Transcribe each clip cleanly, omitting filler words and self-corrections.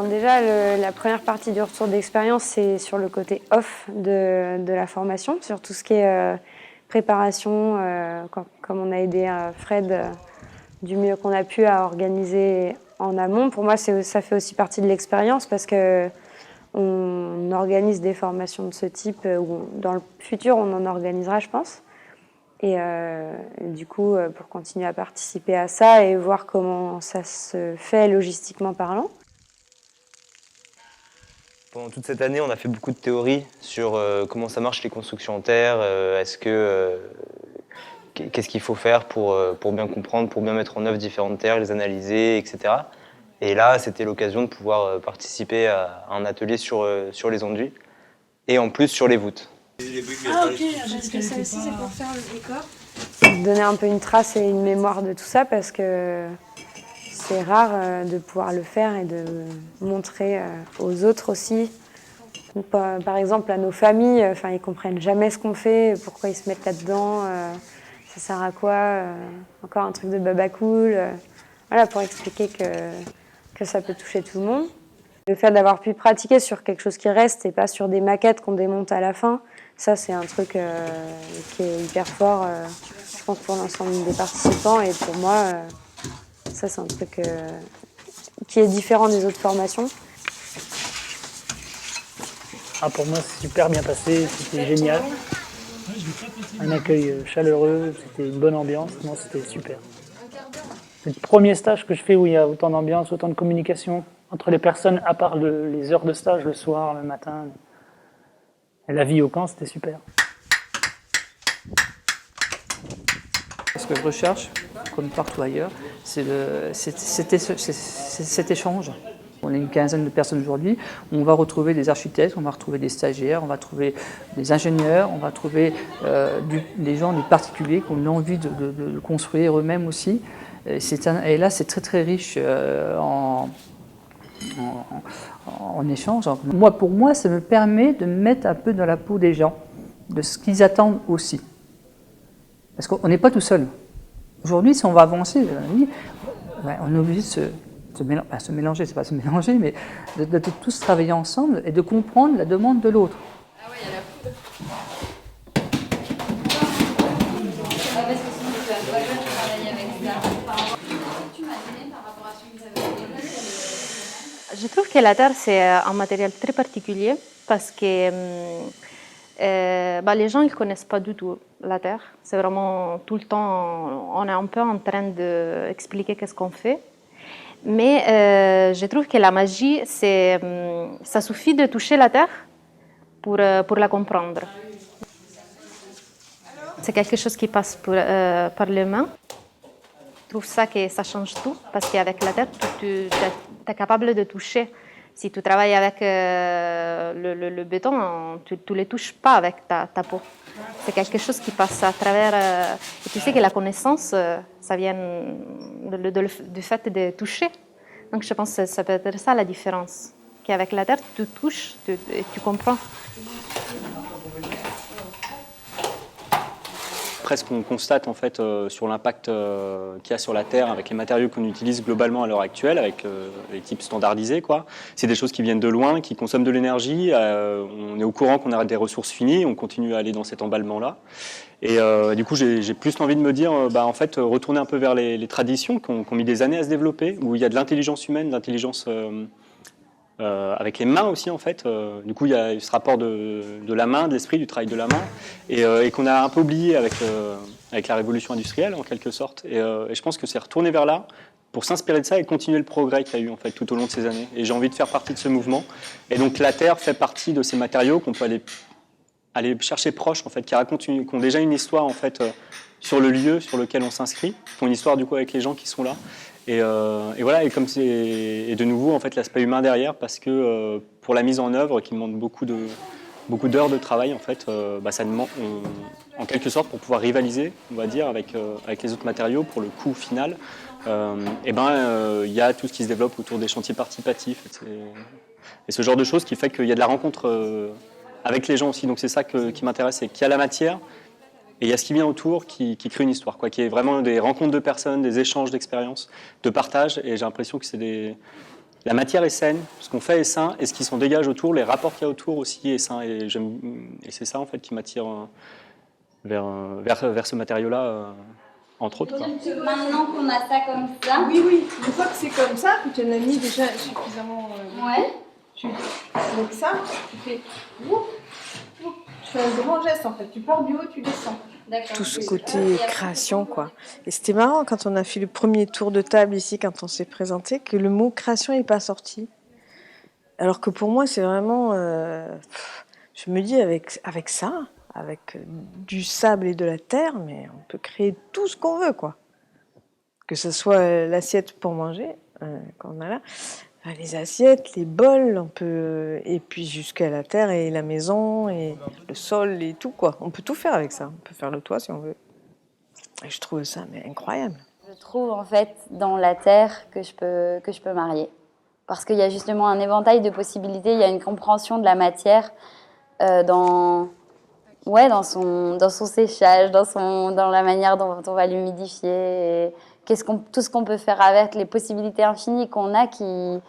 déjà, la première partie du retour d'expérience, c'est sur le côté off de la formation, sur tout ce qui est préparation, comme on a aidé Fred du mieux qu'on a pu à organiser en amont. Pour moi, ça fait aussi partie de l'expérience parce que on organise des formations de ce type, ou dans le futur, on en organisera, je pense. Et du coup, pour continuer à participer à ça et voir comment ça se fait logistiquement parlant. Pendant toute cette année, on a fait beaucoup de théories sur comment ça marche les constructions en terre. Qu'est-ce qu'il faut faire pour bien comprendre, pour bien mettre en œuvre différentes terres, les analyser, etc. Et là, c'était l'occasion de pouvoir participer à un atelier sur les enduits et en plus sur les voûtes. Ah ok, parce que ça aussi c'est pour faire le décor. Donner un peu une trace et une mémoire de tout ça parce que c'est rare de pouvoir le faire et de montrer aux autres aussi. Par exemple, à nos familles, ils comprennent jamais ce qu'on fait, pourquoi ils se mettent là-dedans, ça sert à quoi, encore un truc de babacool. Voilà, pour expliquer que ça peut toucher tout le monde. Le fait d'avoir pu pratiquer sur quelque chose qui reste et pas sur des maquettes qu'on démonte à la fin, ça c'est un truc qui est hyper fort, je pense, pour l'ensemble des participants. Et pour moi, ça c'est un truc qui est différent des autres formations. Ah, pour moi, c'est super bien passé, c'était génial. Un accueil chaleureux, c'était une bonne ambiance, non, c'était super. C'est le premier stage que je fais où il y a autant d'ambiance, autant de communication entre les personnes, à part les heures de stage, le soir, le matin. Et la vie au camp, c'était super. Ce que je recherche, comme partout ailleurs, c'est cet échange. On est une quinzaine de personnes aujourd'hui. On va retrouver des architectes, on va retrouver des stagiaires, on va trouver des ingénieurs, on va trouver des gens, des particuliers qui ont envie de construire eux-mêmes aussi. Et là, c'est très très riche en échange. Pour moi, ça me permet de me mettre un peu dans la peau des gens, de ce qu'ils attendent aussi. Parce qu'on n'est pas tout seul. Aujourd'hui, si on va avancer, on est obligé de se mélanger, c'est pas se mélanger, mais de tous travailler ensemble et de comprendre la demande de l'autre. Ah ouais, il y a la poudre. Parce que sinon tu vas travailler avec ça. Tu m'as donné par rapport à ce que vous avez dit. Je trouve que la terre, c'est un matériel très particulier parce que les gens ne connaissent pas du tout la terre. C'est vraiment tout le temps, on est un peu en train d'expliquer qu'est-ce qu'on fait. Mais je trouve que la magie, ça suffit de toucher la terre pour la comprendre. C'est quelque chose qui passe par les mains. Je trouve ça que ça change tout, parce qu'avec la terre, tu es capable de toucher. Si tu travailles avec le béton, tu ne le touches pas avec ta peau. C'est quelque chose qui passe à travers... et tu sais que la connaissance, ça vient du fait de toucher. Donc je pense que ça peut être ça la différence. Qu'avec la terre, tu touches et tu comprends. Après, ce qu'on constate en fait sur l'impact qu'il y a sur la Terre avec les matériaux qu'on utilise globalement à l'heure actuelle, avec les types standardisés, quoi, c'est des choses qui viennent de loin, qui consomment de l'énergie. On est au courant qu'on a des ressources finies, on continue à aller dans cet emballement-là. Et du coup, j'ai plus envie de me dire, en fait, retourner un peu vers les traditions qui ont mis des années à se développer, où il y a de l'intelligence humaine, de l'intelligence avec les mains aussi, en fait. Du coup, il y a ce rapport de la main, de l'esprit, du travail de la main, et qu'on a un peu oublié avec la révolution industrielle, en quelque sorte. Et je pense que c'est retourner vers là pour s'inspirer de ça et continuer le progrès qu'il y a eu en fait, tout au long de ces années. Et j'ai envie de faire partie de ce mouvement. Et donc, la terre fait partie de ces matériaux qu'on peut aller chercher proches, en fait, qui ont déjà une histoire, en fait, sur le lieu sur lequel on s'inscrit, qui ont une histoire, du coup, avec les gens qui sont là. Et voilà, et comme c'est de nouveau en fait l'aspect humain derrière, parce que pour la mise en œuvre, qui demande beaucoup d'heures de travail en fait, ça demande en quelque sorte pour pouvoir rivaliser, on va dire, avec les autres matériaux pour le coût final. Il y a tout ce qui se développe autour des chantiers participatifs et ce genre de choses qui fait qu'il y a de la rencontre avec les gens aussi. Donc c'est ça qui m'intéresse, c'est qu'il y a la matière. Et il y a ce qui vient autour qui crée une histoire, quoi, qui est vraiment des rencontres de personnes, des échanges d'expériences, de partage. Et j'ai l'impression que c'est la matière est saine, ce qu'on fait est sain, et ce qui s'en dégage autour, les rapports qu'il y a autour aussi est sain. Et c'est ça en fait qui m'attire vers ce matériau-là, entre autres. Quoi. Maintenant qu'on a ça comme ça. Oui, une fois que c'est comme ça, que tu en as mis déjà suffisamment. Ouais. Donc ça, tu fais. Tu fais un grand geste en fait. Tu pars du haut, tu descends. Tout ce côté création, quoi. Et c'était marrant quand on a fait le premier tour de table ici, quand on s'est présenté, que le mot création n'est pas sorti. Alors que pour moi, c'est vraiment... je me dis, avec ça, avec du sable et de la terre, mais on peut créer tout ce qu'on veut, quoi. Que ce soit l'assiette pour manger, qu'on a là, les assiettes, les bols, on peut... et puis jusqu'à la terre et la maison, et le sol et tout, quoi. On peut tout faire avec ça. On peut faire le toit si on veut. Et je trouve ça mais incroyable. Je trouve en fait dans la terre que je peux marier. Parce qu'il y a justement un éventail de possibilités, il y a une compréhension de la matière dans son séchage, dans la manière dont on va l'humidifier, et tout ce qu'on peut faire avec, les possibilités infinies qu'on a qui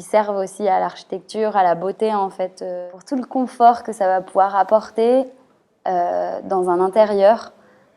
servent aussi à l'architecture, à la beauté en fait, pour tout le confort que ça va pouvoir apporter dans un intérieur,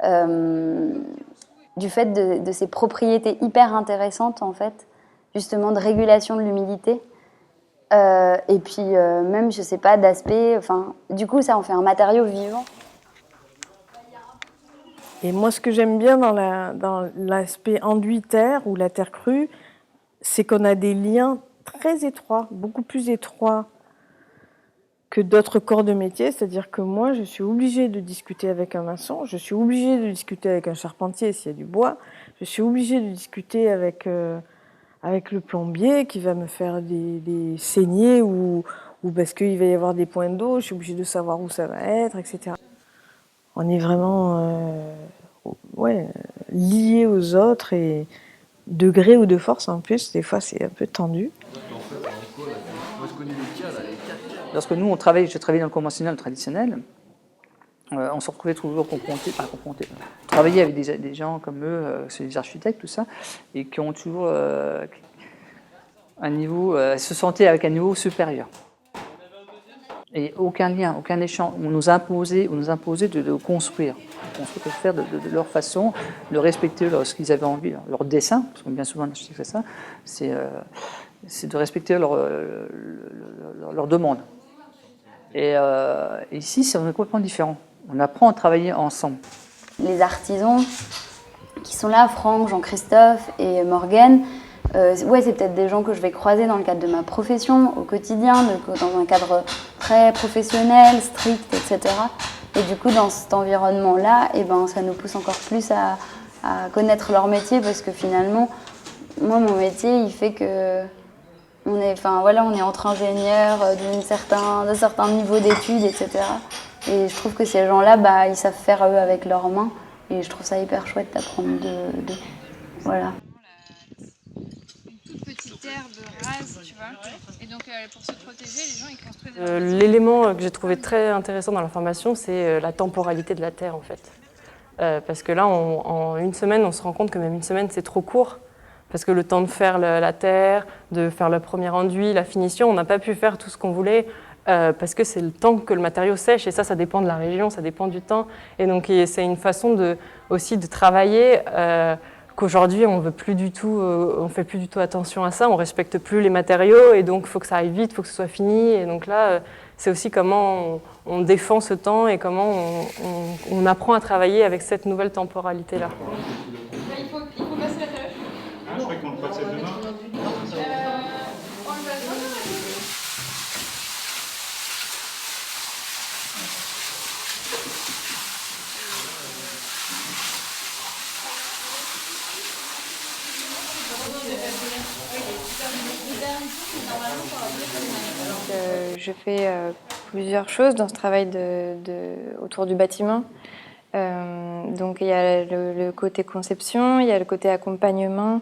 du fait de ces propriétés hyper intéressantes en fait, justement de régulation de l'humidité. Et puis même, je sais pas, d'aspect, enfin, du coup ça en fait un matériau vivant. Et moi, ce que j'aime bien dans l'aspect enduit terre ou la terre crue, c'est qu'on a des liens très étroits, beaucoup plus étroits que d'autres corps de métier. C'est-à-dire que moi, je suis obligée de discuter avec un maçon, je suis obligée de discuter avec un charpentier s'il y a du bois, je suis obligée de discuter avec le plombier qui va me faire des saignées ou parce qu'il va y avoir des points d'eau, je suis obligée de savoir où ça va être, etc. On est vraiment liés aux autres et de gré ou de force en plus, des fois c'est un peu tendu. Lorsque nous, j'ai travaillé dans le conventionnel, traditionnel, on se retrouvait toujours confrontés. Travailler avec des gens comme eux, c'est des architectes, tout ça, et qui ont toujours un niveau, se sentaient avec un niveau supérieur. Et aucun lien, aucun échange. On nous imposait de construire, de faire de leur façon, de respecter ce qu'ils avaient envie, leur dessin, parce que bien souvent l'architecte fait ça, c'est de respecter leur demande. Et ici, c'est complètement différent. On apprend à travailler ensemble. Les artisans qui sont là, Franck, Jean-Christophe et Morgane, c'est peut-être des gens que je vais croiser dans le cadre de ma profession, au quotidien, dans un cadre très professionnel, strict, etc. Et du coup, dans cet environnement-là, ça nous pousse encore plus à connaître leur métier, parce que finalement, moi, mon métier, il fait que on est entre ingénieurs d'un certain niveau d'études, etc. Et je trouve que ces gens-là, ils savent faire eux avec leurs mains. Et je trouve ça hyper chouette d'apprendre de voilà. Une toute petite herbe rase, tu vois. Et donc pour se protéger, les gens ils construisent. L'élément que j'ai trouvé très intéressant dans la formation, c'est la temporalité de la terre en fait. Parce que là, en une semaine, on se rend compte que même une semaine, c'est trop court. Parce que le temps de faire la terre, de faire le premier enduit, la finition, on n'a pas pu faire tout ce qu'on voulait parce que c'est le temps que le matériau sèche et ça dépend de la région, ça dépend du temps. Et donc c'est une façon aussi de travailler qu'aujourd'hui on fait plus du tout attention à ça, on respecte plus les matériaux et donc il faut que ça aille vite, il faut que ce soit fini. Et donc là, c'est aussi comment on défend ce temps et comment on apprend à travailler avec cette nouvelle temporalité-là. Il faut passer la tâche. Je croyais qu'on le passait demain. On le passe demain. Je fais plusieurs choses dans ce travail autour du bâtiment. Donc il y a le côté conception, il y a le côté accompagnement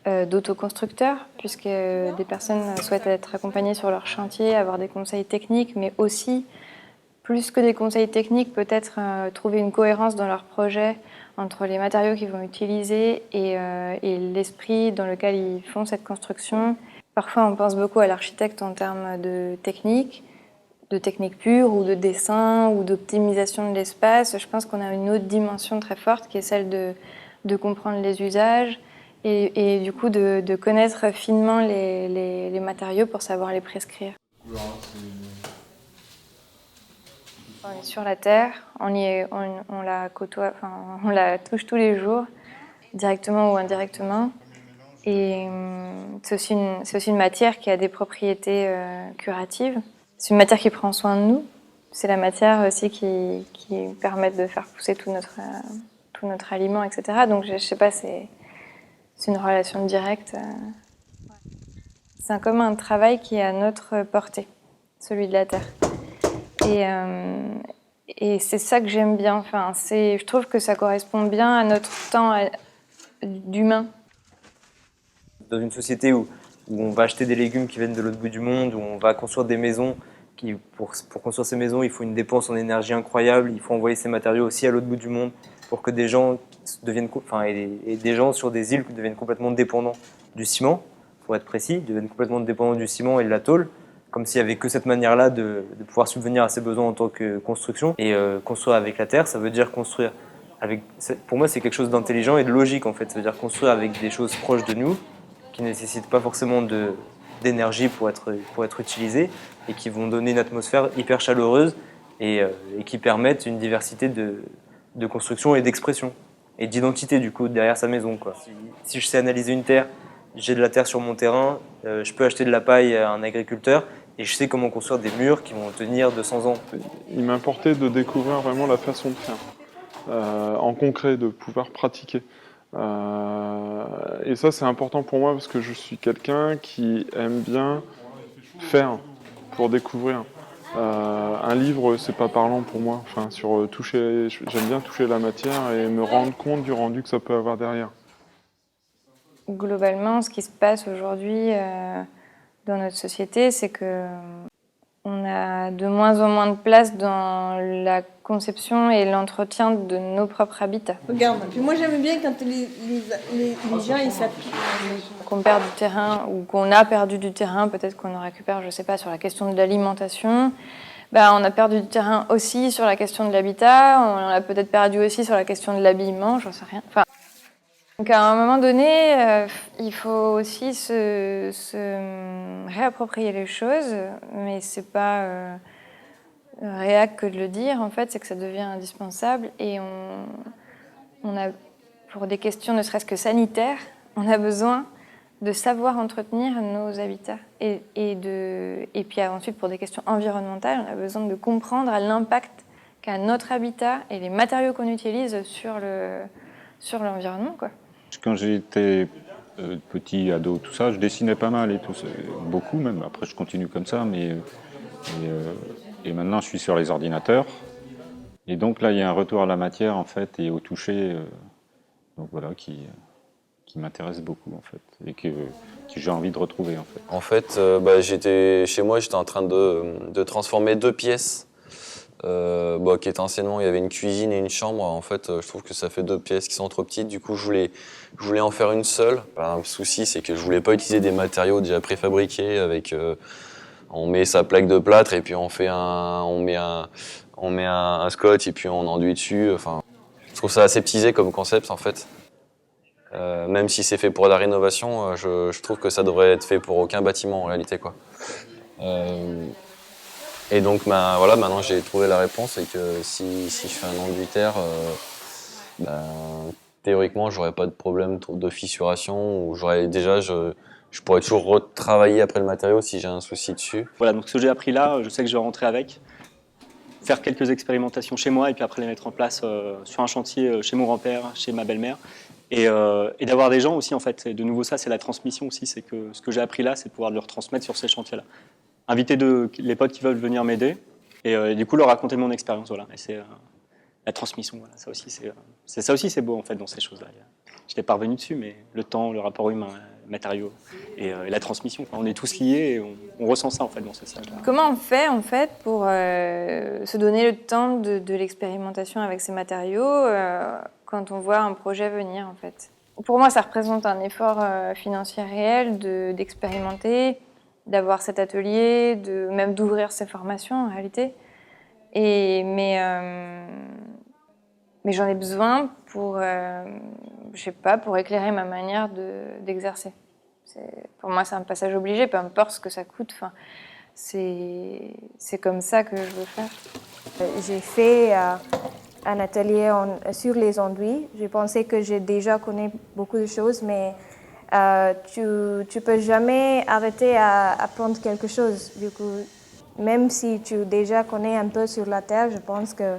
d'autoconstructeurs, puisque des personnes souhaitent être accompagnées sur leur chantier, avoir des conseils techniques, mais aussi, plus que des conseils techniques, peut-être trouver une cohérence dans leur projet entre les matériaux qu'ils vont utiliser et l'esprit dans lequel ils font cette construction. Parfois, on pense beaucoup à l'architecte en termes de technique pure ou de dessin ou d'optimisation de l'espace. Je pense qu'on a une autre dimension très forte qui est celle de comprendre les usages et du coup de connaître finement les matériaux pour savoir les prescrire. On est sur la Terre, on la côtoie, enfin, on la touche tous les jours, directement ou indirectement. Et c'est aussi une matière qui a des propriétés curatives. C'est une matière qui prend soin de nous. C'est la matière aussi qui permet de faire pousser tout notre aliment, etc. Donc je sais pas, c'est une relation directe. C'est comme un travail qui est à notre portée, celui de la Terre. Et c'est ça que j'aime bien. Enfin, je trouve que ça correspond bien à notre temps d'humain. Dans une société où on va acheter des légumes qui viennent de l'autre bout du monde, où on va construire des maisons, pour construire ces maisons, il faut une dépense en énergie incroyable, il faut envoyer ces matériaux aussi à l'autre bout du monde pour que des gens des gens sur des îles deviennent complètement dépendants du ciment, pour être précis, deviennent complètement dépendants du ciment et de la tôle, comme s'il n'y avait que cette manière-là de pouvoir subvenir à ses besoins en tant que construction. Et construire avec la terre, ça veut dire construire avec... Pour moi, c'est quelque chose d'intelligent et de logique, en fait. Ça veut dire construire avec des choses proches de nous, qui ne nécessitent pas forcément d'énergie pour être utilisées, et qui vont donner une atmosphère hyper chaleureuse et qui permettent une diversité de construction et d'expression, et d'identité, du coup, derrière sa maison, quoi. Si je sais analyser une terre, j'ai de la terre sur mon terrain, je peux acheter de la paille à un agriculteur, et je sais comment construire des murs qui vont tenir 200 ans. Il m'importait de découvrir vraiment la façon de faire, en concret, de pouvoir pratiquer. Et ça, c'est important pour moi parce que je suis quelqu'un qui aime bien faire pour découvrir. Un livre, c'est pas parlant pour moi. Enfin, j'aime bien toucher la matière et me rendre compte du rendu que ça peut avoir derrière. Globalement, ce qui se passe aujourd'hui dans notre société, c'est que on a de moins en moins de place dans la conception et l'entretien de nos propres habitats. Regarde, puis moi j'aime bien quand les gens ils s'appliquent. Qu'on perd du terrain ou qu'on a perdu du terrain, peut-être qu'on en récupère, je sais pas, sur la question de l'alimentation. Ben, on a perdu du terrain aussi sur la question de l'habitat, on a peut-être perdu aussi sur la question de l'habillement, j'en sais rien. Enfin, donc à un moment donné, il faut aussi se réapproprier les choses, mais c'est pas réac que de le dire, en fait, c'est que ça devient indispensable et on a, pour des questions ne serait-ce que sanitaires, on a besoin de savoir entretenir nos habitats. Et puis ensuite, pour des questions environnementales, on a besoin de comprendre l'impact qu'a notre habitat et les matériaux qu'on utilise sur l'environnement, quoi. Quand j'étais petit, ado, tout ça, je dessinais pas mal et tout, beaucoup même. Après, je continue comme ça, et maintenant, je suis sur les ordinateurs. Et donc là, il y a un retour à la matière, en fait, et au toucher, donc voilà, qui m'intéresse beaucoup, en fait, et que j'ai envie de retrouver, en fait. En fait, chez moi, j'étais en train de transformer 2 pièces. Qui étaient anciennement, il y avait une cuisine et une chambre. En fait, je trouve que ça fait 2 pièces qui sont trop petites. Du coup, je voulais en faire une seule. Un souci, c'est que je voulais pas utiliser des matériaux déjà préfabriqués avec... on met sa plaque de plâtre et puis on met un scotch et puis on enduit dessus. Enfin, je trouve ça aseptisé comme concept, en fait. Même si c'est fait pour la rénovation, je trouve que ça devrait être fait pour aucun bâtiment en réalité, quoi. Et donc voilà, maintenant j'ai trouvé la réponse, et que si je fais un enduit terre, théoriquement j'aurais pas de problème de fissuration, ou je pourrais toujours retravailler après le matériau si j'ai un souci dessus. Voilà, donc ce que j'ai appris là, je sais que je vais rentrer avec, faire quelques expérimentations chez moi et puis après les mettre en place sur un chantier chez mon grand-père, chez ma belle-mère. Et d'avoir des gens aussi, en fait. Et de nouveau, ça, c'est la transmission aussi. C'est que ce que j'ai appris là, c'est de pouvoir le retransmettre sur ces chantiers-là. Inviter les potes qui veulent venir m'aider et du coup leur raconter mon expérience. Voilà. Et c'est la transmission. Voilà. Ça aussi, c'est beau, en fait, dans ces choses-là. Je n'étais pas revenu dessus, mais le temps, le rapport humain, les matériaux et la transmission. Enfin, on est tous liés et on ressent ça, en fait, dans ces stages-là. Comment on fait, en fait, pour se donner le temps de l'expérimentation avec ces matériaux quand on voit un projet venir, en fait? pour moi, ça représente un effort financier réel d'expérimenter, d'avoir cet atelier, même d'ouvrir ces formations en réalité. Mais j'en ai besoin pour, je sais pas, pour éclairer ma manière d'exercer. Pour moi, c'est un passage obligé, peu importe ce que ça coûte. Enfin, c'est comme ça que je veux faire. J'ai fait un atelier sur les enduits. Je pensais que j'ai déjà connu beaucoup de choses, mais tu peux jamais arrêter à apprendre quelque chose. Du coup, même si tu déjà connais un peu sur la terre, je pense que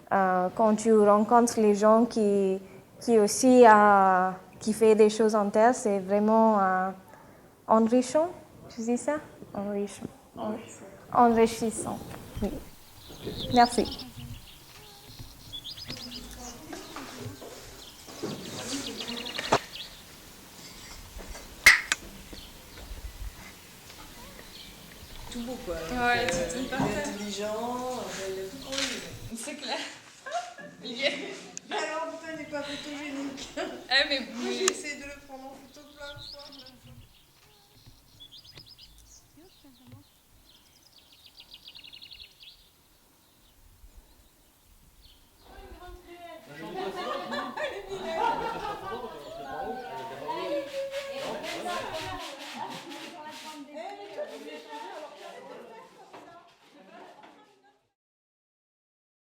quand tu rencontres les gens qui aussi qui fait des choses en terre, c'est vraiment enrichissant. Tu dis ça? Enrichissant. Enrichissant. Oui. Merci. Tout beau quoi. Ouais, c'est tout parfait. Intelligent, c'est clair. Alors, putain, il n'est pas photogénique. Ah, mais j'ai essayé de le prendre en photo plein de fois.